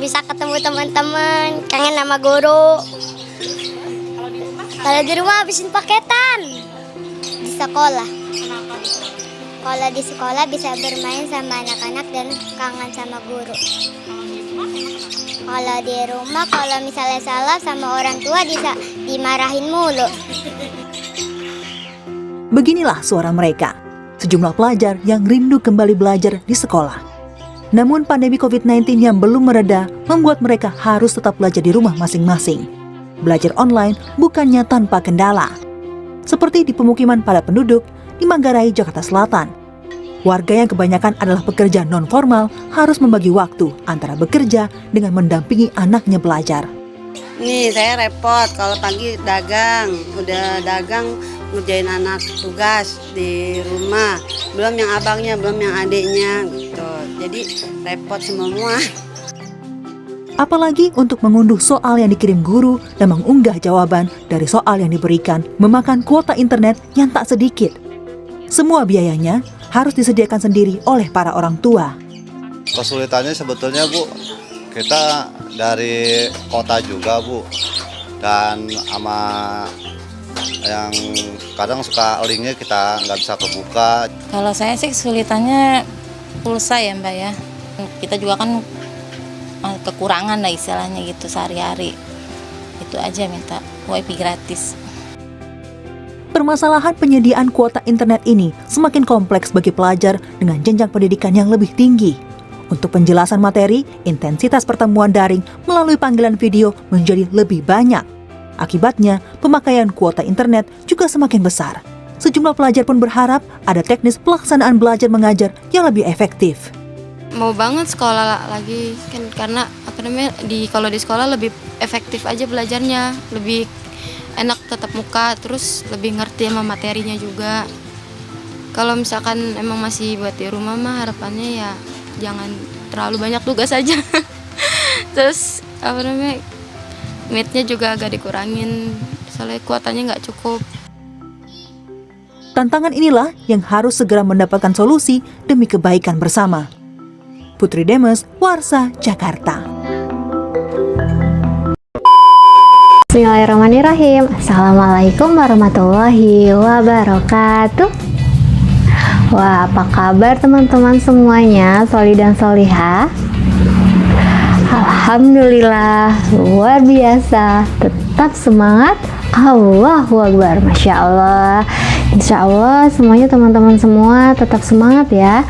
bisa ketemu teman-teman, kangen sama guru. Kalau di rumah habisin paketan. Di sekolah. Kalau di sekolah bisa bermain sama anak-anak dan kangen sama guru. Kalau di rumah, kalau misalnya salah sama orang tua bisa dimarahin mulu. Beginilah suara mereka, sejumlah pelajar yang rindu kembali belajar di sekolah. Namun pandemi COVID-19 yang belum mereda membuat mereka harus tetap belajar di rumah masing-masing. Belajar online bukannya tanpa kendala. Seperti di pemukiman padat penduduk di Manggarai, Jakarta Selatan. Warga yang kebanyakan adalah pekerja non-formal harus membagi waktu antara bekerja dengan mendampingi anaknya belajar. Nih saya repot kalau pagi dagang, udah dagang ngerjain anak tugas di rumah, belum yang abangnya, belum yang adiknya gitu. Jadi repot semua. Apalagi untuk mengunduh soal yang dikirim guru dan mengunggah jawaban dari soal yang diberikan memakan kuota internet yang tak sedikit. Semua biayanya harus disediakan sendiri oleh para orang tua. Kesulitannya sebetulnya Bu, kita dari kota juga Bu, dan sama yang kadang suka linknya kita nggak bisa kebuka. Kalau saya sih kesulitannya pulsa ya Mbak ya. Kita juga kan kekurangan lah istilahnya gitu sehari-hari. Itu aja minta wifi gratis. Permasalahan penyediaan kuota internet ini semakin kompleks bagi pelajar dengan jenjang pendidikan yang lebih tinggi. Untuk penjelasan materi, intensitas pertemuan daring melalui panggilan video menjadi lebih banyak. Akibatnya, pemakaian kuota internet juga semakin besar. Sejumlah pelajar pun berharap ada teknis pelaksanaan belajar mengajar yang lebih efektif. Mau banget sekolah lagi kan, karena kalau di sekolah lebih efektif aja belajarnya, lebih enak tetap muka, terus lebih ngerti sama materinya juga. Kalau misalkan emang masih buat di rumah mah harapannya ya jangan terlalu banyak tugas aja. Terus meetnya juga agak dikurangin, soalnya kuotanya nggak cukup. Tantangan inilah yang harus segera mendapatkan solusi demi kebaikan bersama. Putri Demes, Warsa, Jakarta. Bismillahirrahmanirrahim. Assalamualaikum warahmatullahi wabarakatuh. Wah, apa kabar teman-teman semuanya, soli dan solihah? Alhamdulillah, luar biasa. Tetap semangat. Allahu Akbar, Masya Allah. Insya Allah semuanya teman-teman semua tetap semangat ya.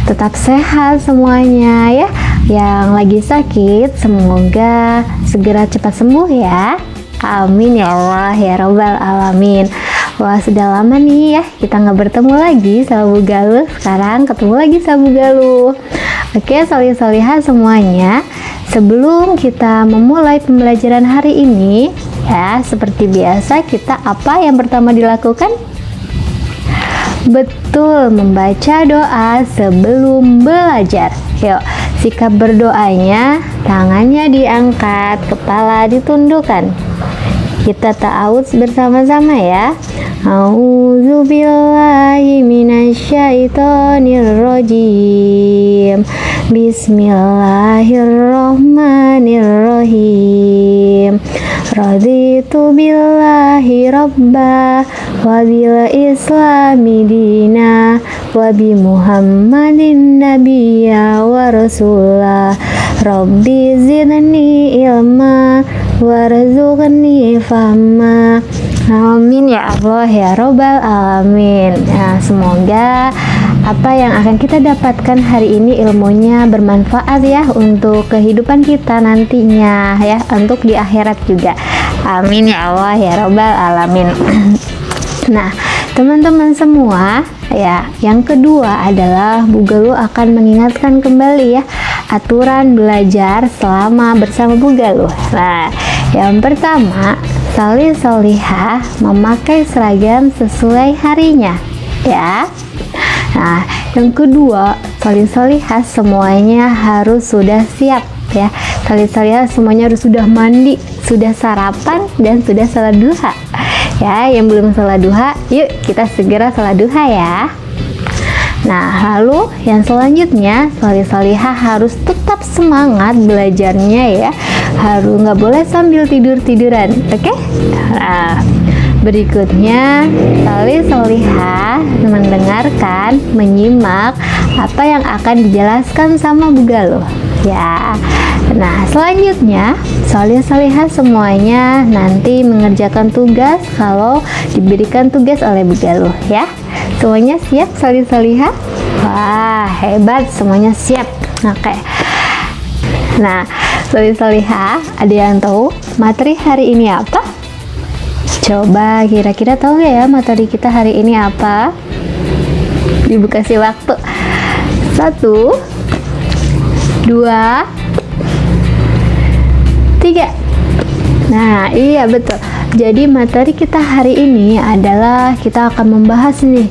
Tetap sehat semuanya ya. Yang lagi sakit semoga segera cepat sembuh ya. Amin ya Allah ya Rabbal Alamin. Wah, sudah lama nih ya kita nggak bertemu lagi sama Bu Galuh. Sekarang ketemu lagi sama Bu Galuh. Oke, solih-solihah semuanya. Sebelum kita memulai pembelajaran hari ini ya, seperti biasa kita apa yang pertama dilakukan? Betul, membaca doa sebelum belajar. Yuk, sikap berdoanya, tangannya diangkat, kepala ditundukkan. Kita ta'awudz bersama-sama ya. A'udzubillahi minasyaitonirrajim. Bismillahirrahmanirrahim. Raditu billahi rabba wa bil islami dina wa bi muhammadin nabiyya wa rasulah. Rabbi zidni ilma warzuqni fahma. Amin ya Allah ya Rabbal Alamin. Nah, semoga apa yang akan kita dapatkan hari ini ilmunya bermanfaat ya untuk kehidupan kita nantinya ya, untuk di akhirat juga. Amin ya Allah ya Rabbal Alamin. Nah, teman-teman semua ya, yang kedua adalah Bu Galuh akan mengingatkan kembali ya aturan belajar selama bersama Bu Galuh. Nah, yang pertama, solih-solihah memakai seragam sesuai harinya ya. Nah, yang kedua, solih-solihah semuanya harus sudah siap ya. Solih-solihah semuanya harus sudah mandi, sudah sarapan, dan sudah salat duha ya. Yang belum salat duha, yuk kita segera salat duha ya. Nah, lalu yang selanjutnya, solih-solihah harus tetap semangat belajarnya ya. Harus nggak boleh sambil tidur-tiduran, oke? Nah, berikutnya, solih-solihah mendengarkan, menyimak apa yang akan dijelaskan sama Bu Galuh ya. Nah, selanjutnya solih-solihah semuanya nanti mengerjakan tugas kalau diberikan tugas oleh Bu Galuh ya. Semuanya siap solih-solihah? Wah, hebat, semuanya siap. Oke. Nah, solih-solihah, ada yang tahu materi hari ini apa? Coba kira-kira tahu nggak ya materi kita hari ini apa? Ibu kasih waktu. 1, 2, 3. Nah, iya betul. Jadi materi kita hari ini adalah kita akan membahas nih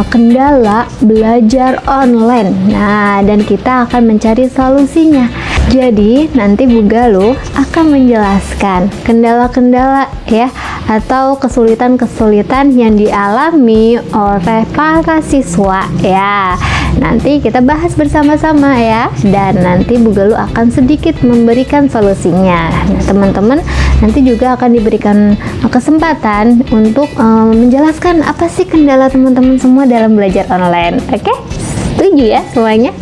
kendala belajar online. Nah, dan kita akan mencari solusinya. Jadi nanti Bu Galuh akan menjelaskan kendala-kendala ya atau kesulitan-kesulitan yang dialami oleh para siswa ya. Nanti kita bahas bersama-sama ya, dan nanti Bu Galuh akan sedikit memberikan solusinya. Nah, teman-teman nanti juga akan diberikan kesempatan untuk menjelaskan apa sih kendala teman-teman semua dalam belajar online. Oke? Setuju ya semuanya?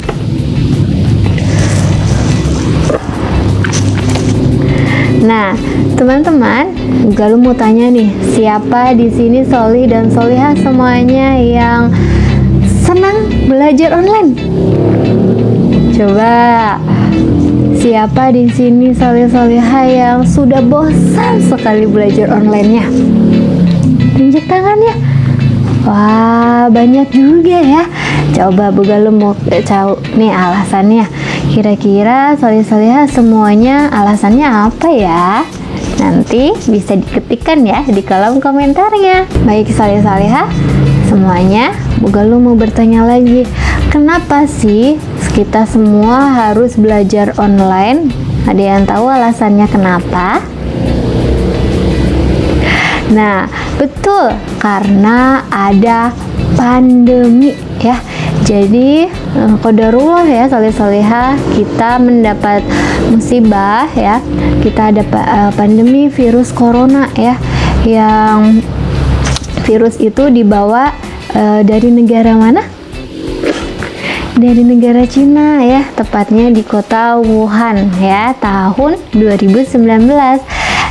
Nah, teman-teman, Bu Galuh mau tanya nih, siapa di sini solih dan solihah semuanya yang senang belajar online? Coba, siapa di sini solih-solihah yang sudah bosan sekali belajar online-nya? Tunjuk tangannya. Wah, banyak juga ya. Coba Bu Galuh mau tahu nih alasannya. Kira-kira solih-solihah semuanya alasannya apa ya? Nanti bisa diketikkan ya di kolom komentarnya. Baik solih-solihah semuanya, Bu Galuh mau bertanya lagi. Kenapa sih kita semua harus belajar online? Ada yang tahu alasannya kenapa? Nah, betul, karena ada pandemi ya. Jadi qadarullah ya solih-solihah, kita mendapat musibah ya. Kita ada pandemi virus corona ya, yang virus itu dibawa dari negara mana? Dari negara Cina ya, tepatnya di kota Wuhan ya, tahun 2019.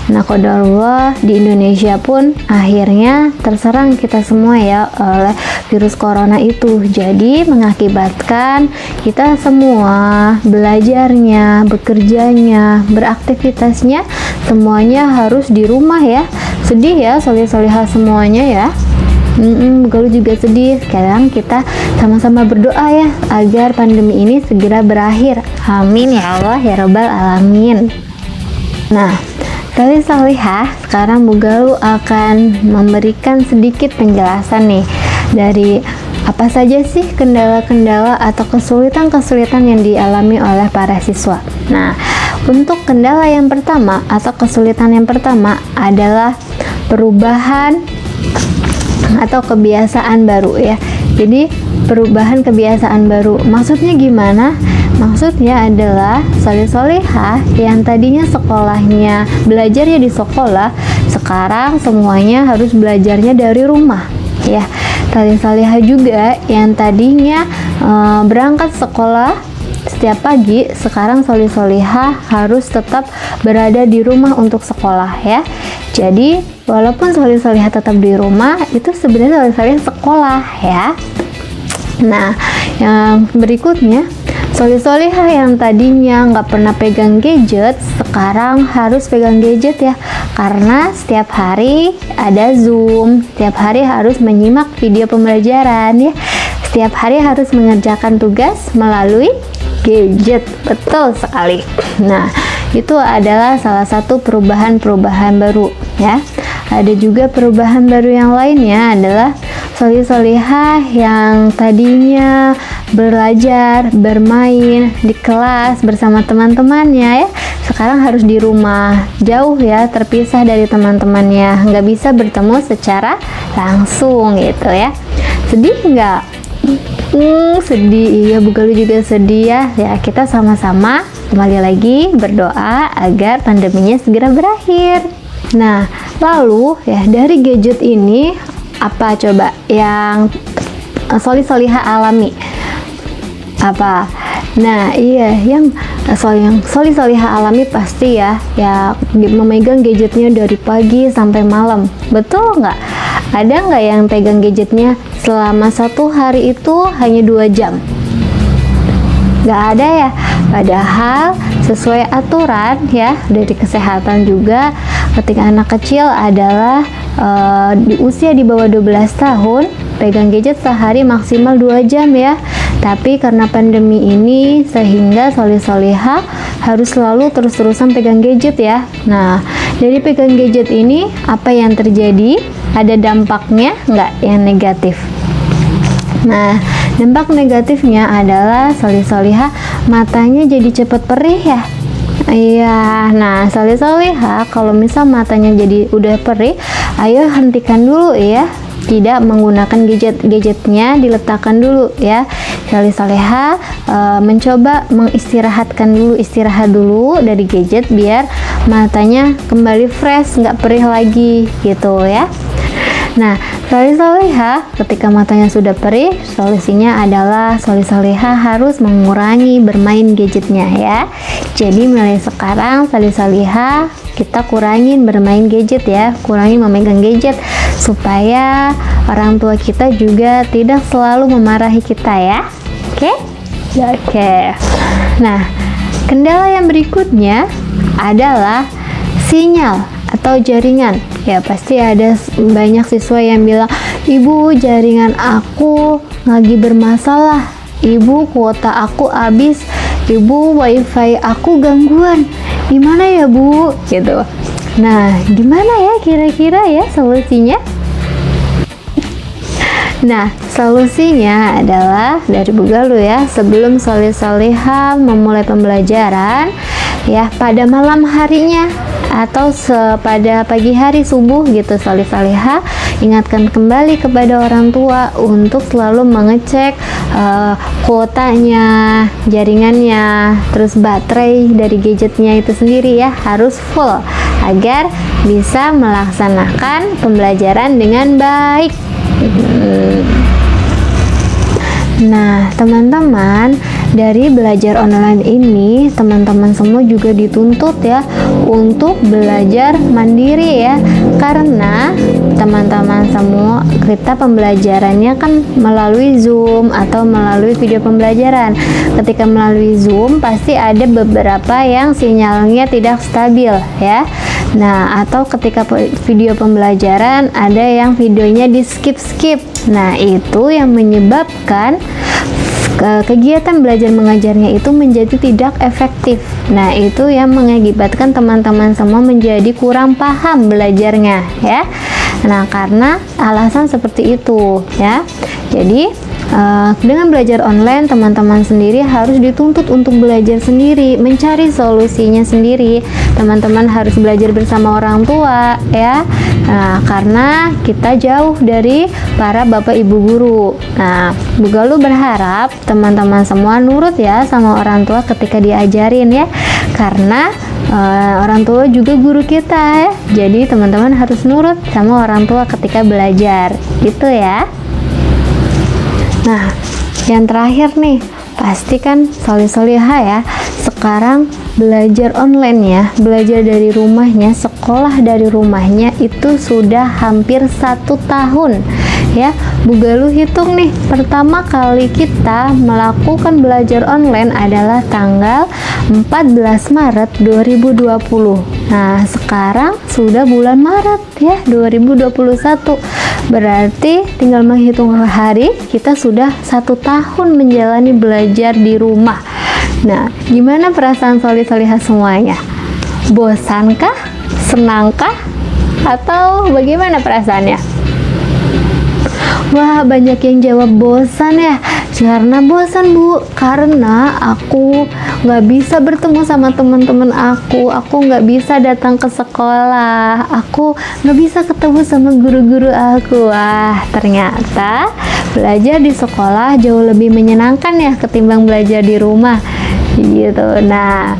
Nah, qadarullah di Indonesia pun akhirnya terserang kita semua ya oleh virus corona itu. Jadi mengakibatkan kita semua belajarnya, bekerjanya, beraktivitasnya semuanya harus di rumah ya. Sedih ya solih-solihah semuanya ya. Bu Galuh juga sedih. Sekarang kita sama-sama berdoa ya agar pandemi ini segera berakhir. Amin ya Allah ya Rabbal Alamin. Nah, solih-solihah, sekarang Bu Galuh akan memberikan sedikit penjelasan nih dari apa saja sih kendala-kendala atau kesulitan-kesulitan yang dialami oleh para siswa. Nah, untuk kendala yang pertama atau kesulitan yang pertama adalah perubahan atau kebiasaan baru ya. Jadi perubahan kebiasaan baru maksudnya gimana? Maksudnya adalah solih-solihah yang tadinya sekolahnya belajarnya di sekolah, sekarang semuanya harus belajarnya dari rumah ya. Solih-solihah juga yang tadinya berangkat sekolah setiap pagi, sekarang solih-solihah harus tetap berada di rumah untuk sekolah ya. Jadi walaupun solih-solihah tetap di rumah, itu sebenarnya solih-solihah sekolah ya. Nah, yang berikutnya, solih-solihah yang tadinya nggak pernah pegang gadget, sekarang harus pegang gadget ya. Karena setiap hari ada Zoom, setiap hari harus menyimak video pembelajaran ya. Setiap hari harus mengerjakan tugas melalui gadget. Betul sekali. Nah, itu adalah salah satu perubahan-perubahan baru ya. Ada juga perubahan baru yang lainnya adalah solih-solihah yang tadinya belajar, bermain di kelas bersama teman-temannya ya, sekarang harus di rumah, jauh ya, terpisah dari teman-temannya, nggak bisa bertemu secara langsung gitu ya. Sedih nggak? Sedih, iya Bu Galuh juga sedih ya. Ya, kita sama-sama kembali lagi berdoa agar pandeminya segera berakhir. Nah, lalu ya dari gadget ini apa coba yang solih-solihah alami? Apa? Nah, iya yang solih-solihah alami pasti ya memegang gadgetnya dari pagi sampai malam. Betul nggak? Ada nggak yang pegang gadgetnya selama satu hari itu hanya 2 jam? Nggak ada ya. Padahal sesuai aturan ya dari kesehatan juga, ketika anak kecil adalah di usia di bawah 12 tahun pegang gadget sehari maksimal 2 jam ya. Tapi karena pandemi ini sehingga solih-solihah harus selalu terus-terusan pegang gadget ya. Nah, dari pegang gadget ini apa yang terjadi? Ada dampaknya nggak yang negatif? Nah, dampak negatifnya adalah solih-solihah matanya jadi cepat perih ya. Iya, nah solih-solihah kalau misal matanya jadi udah perih, ayo hentikan dulu ya. Tidak menggunakan gadgetnya, diletakkan dulu ya. Solih-solihah mencoba istirahat dulu dari gadget biar matanya kembali fresh, nggak perih lagi gitu ya. Nah, solih-solihah ketika matanya sudah perih, solusinya adalah solih-solihah harus mengurangi bermain gadgetnya ya. Jadi mulai sekarang solih-solihah kita kurangin bermain gadget ya, kurangi memegang gadget supaya orang tua kita juga tidak selalu memarahi kita ya. Oke? Oke. Nah, kendala yang berikutnya adalah sinyal atau jaringan. Ya pasti ada banyak siswa yang bilang, "Ibu, jaringan aku lagi bermasalah. Ibu, kuota aku habis. Ibu, wifi aku gangguan. Gimana ya Bu?" Gitu. Nah, gimana ya kira-kira ya solusinya? Nah, solusinya adalah dari Bu Galuh ya, sebelum solih-solihah memulai pembelajaran ya pada malam harinya atau pada pagi hari subuh gitu, solih-solihah ingatkan kembali kepada orang tua untuk selalu mengecek kuotanya, jaringannya, terus baterai dari gadgetnya itu sendiri ya harus full agar bisa melaksanakan pembelajaran dengan baik. Nah, teman-teman, dari belajar online ini, teman-teman semua juga dituntut ya untuk belajar mandiri ya. Karena teman-teman semua, kita pembelajarannya kan melalui Zoom atau melalui video pembelajaran. Ketika melalui Zoom, pasti ada beberapa yang sinyalnya tidak stabil ya. Nah, atau ketika video pembelajaran ada yang videonya di skip-skip. Nah, itu yang menyebabkan kegiatan belajar mengajarnya itu menjadi tidak efektif. Nah, itu yang mengakibatkan teman-teman semua menjadi kurang paham belajarnya ya. Nah, karena alasan seperti itu ya. Jadi dengan belajar online, teman-teman sendiri harus dituntut untuk belajar sendiri, mencari solusinya sendiri. Teman-teman harus belajar bersama orang tua ya. Nah, karena kita jauh dari para bapak ibu guru. Nah, Bu Galuh berharap teman-teman semua nurut ya sama orang tua ketika diajarin ya. Karena orang tua juga guru kita ya. Jadi teman-teman harus nurut sama orang tua ketika belajar. Gitu ya. Nah, yang terakhir nih, pastikan solih-solihah ya. Sekarang belajar online ya, belajar dari rumahnya, sekolah dari rumahnya itu sudah hampir 1 tahun ya. Bu Galuh hitung nih, pertama kali kita melakukan belajar online adalah tanggal 14 Maret 2020. Nah, sekarang sudah bulan Maret ya 2021. Berarti tinggal menghitung hari kita sudah 1 tahun menjalani belajar di rumah. Nah, gimana perasaan solih-solihah semuanya? Bosankah? Senangkah? Atau bagaimana perasaannya? Wah, banyak yang jawab bosan ya. Karena bosan Bu, karena aku nggak bisa bertemu sama teman-teman aku nggak bisa datang ke sekolah, aku nggak bisa ketemu sama guru-guru aku. Wah, ternyata belajar di sekolah jauh lebih menyenangkan ya ketimbang belajar di rumah gitu. Nah,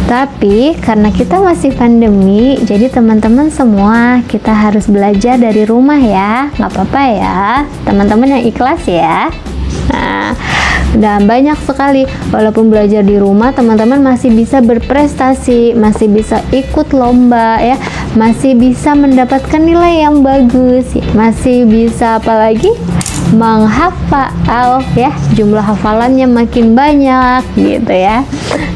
tapi karena kita masih pandemi, jadi teman-teman semua kita harus belajar dari rumah ya, nggak apa-apa ya, teman-teman yang ikhlas ya. Nah, dan banyak sekali walaupun belajar di rumah, teman-teman masih bisa berprestasi, masih bisa ikut lomba ya, masih bisa mendapatkan nilai yang bagus, masih bisa apalagi menghafal ya, jumlah hafalannya makin banyak gitu ya.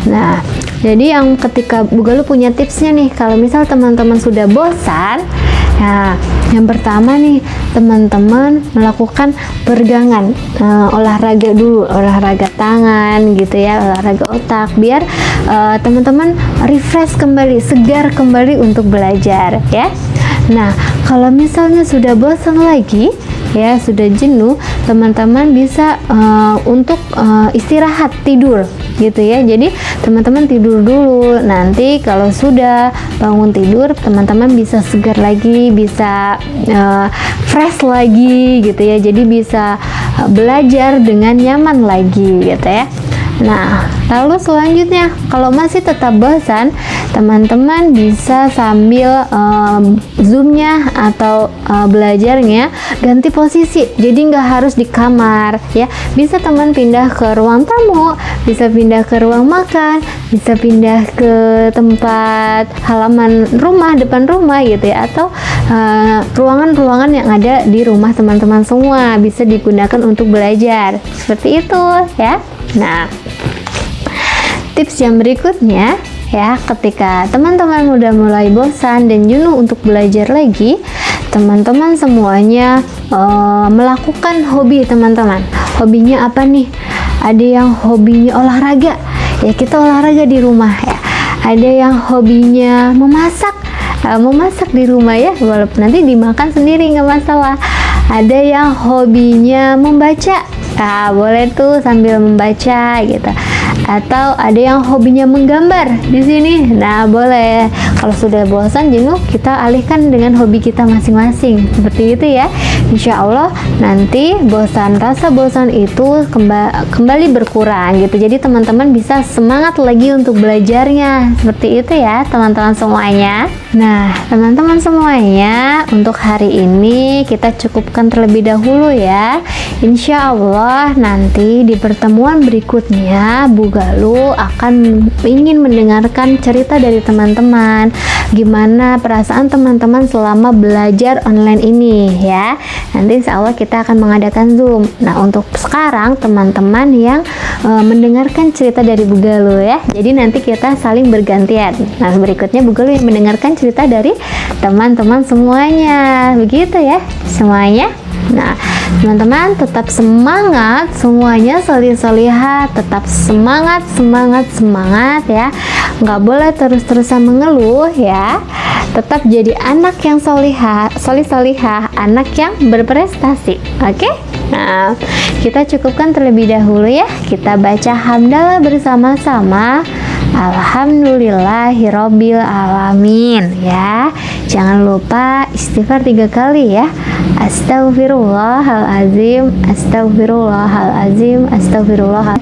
Nah, jadi yang ketika Bu Galuh punya tipsnya nih, kalau misal teman-teman sudah bosan, nah yang pertama nih teman-teman melakukan peregangan, olahraga dulu, olahraga tangan gitu ya, olahraga otak, biar teman-teman refresh kembali, segar kembali untuk belajar ya. Nah, kalau misalnya sudah bosan lagi ya, sudah jenuh, teman-teman bisa untuk istirahat, tidur gitu ya. Jadi teman-teman tidur dulu, nanti kalau sudah bangun tidur, teman-teman bisa segar lagi, bisa fresh lagi gitu ya, jadi bisa belajar dengan nyaman lagi gitu ya. Nah, lalu selanjutnya kalau masih tetap bosan, teman-teman bisa sambil zoomnya atau belajarnya ganti posisi, jadi nggak harus di kamar ya, bisa teman pindah ke ruang tamu, bisa pindah ke ruang makan, bisa pindah ke tempat halaman rumah, depan rumah gitu ya, atau ruangan-ruangan yang ada di rumah teman-teman semua bisa digunakan untuk belajar seperti itu ya. Nah, tips yang berikutnya ya, ketika teman-teman udah mulai bosan dan jenuh untuk belajar lagi, teman-teman semuanya melakukan hobi teman-teman. Hobinya apa nih? Ada yang hobinya olahraga, ya kita olahraga di rumah ya. Ada yang hobinya memasak, memasak di rumah ya, walaupun nanti dimakan sendiri nggak masalah. Ada yang hobinya membaca, nah boleh tuh sambil membaca gitu. Atau ada yang hobinya menggambar di sini, nah boleh. Kalau sudah bosan jenuh, kita alihkan dengan hobi kita masing-masing seperti itu ya. Insya Allah nanti rasa bosan itu kembali berkurang gitu, jadi teman-teman bisa semangat lagi untuk belajarnya seperti itu ya teman-teman semuanya. Nah teman-teman semuanya, untuk hari ini kita cukupkan terlebih dahulu ya. Insya Allah nanti di pertemuan berikutnya Bu Galuh akan ingin mendengarkan cerita dari teman-teman, gimana perasaan teman-teman selama belajar online ini ya. Nanti insya Allah kita akan mengadakan Zoom. Nah untuk sekarang teman-teman yang mendengarkan cerita dari Bu Galuh ya, jadi nanti kita saling bergantian. Nah berikutnya Bu Galuh yang mendengarkan cerita dari teman-teman semuanya, begitu ya semuanya. Nah teman-teman tetap semangat semuanya, solih-solihah, tetap semangat ya, nggak boleh terus-terusan mengeluh ya, tetap jadi anak yang solih-solihah, anak yang berprestasi. Oke? Nah kita cukupkan terlebih dahulu ya, kita baca hamdalah bersama-sama. Alhamdulillahirobbil alamin ya. Jangan lupa istighfar 3 kali ya. Astagfirullahalazim, astagfirullahalazim, astagfirullah.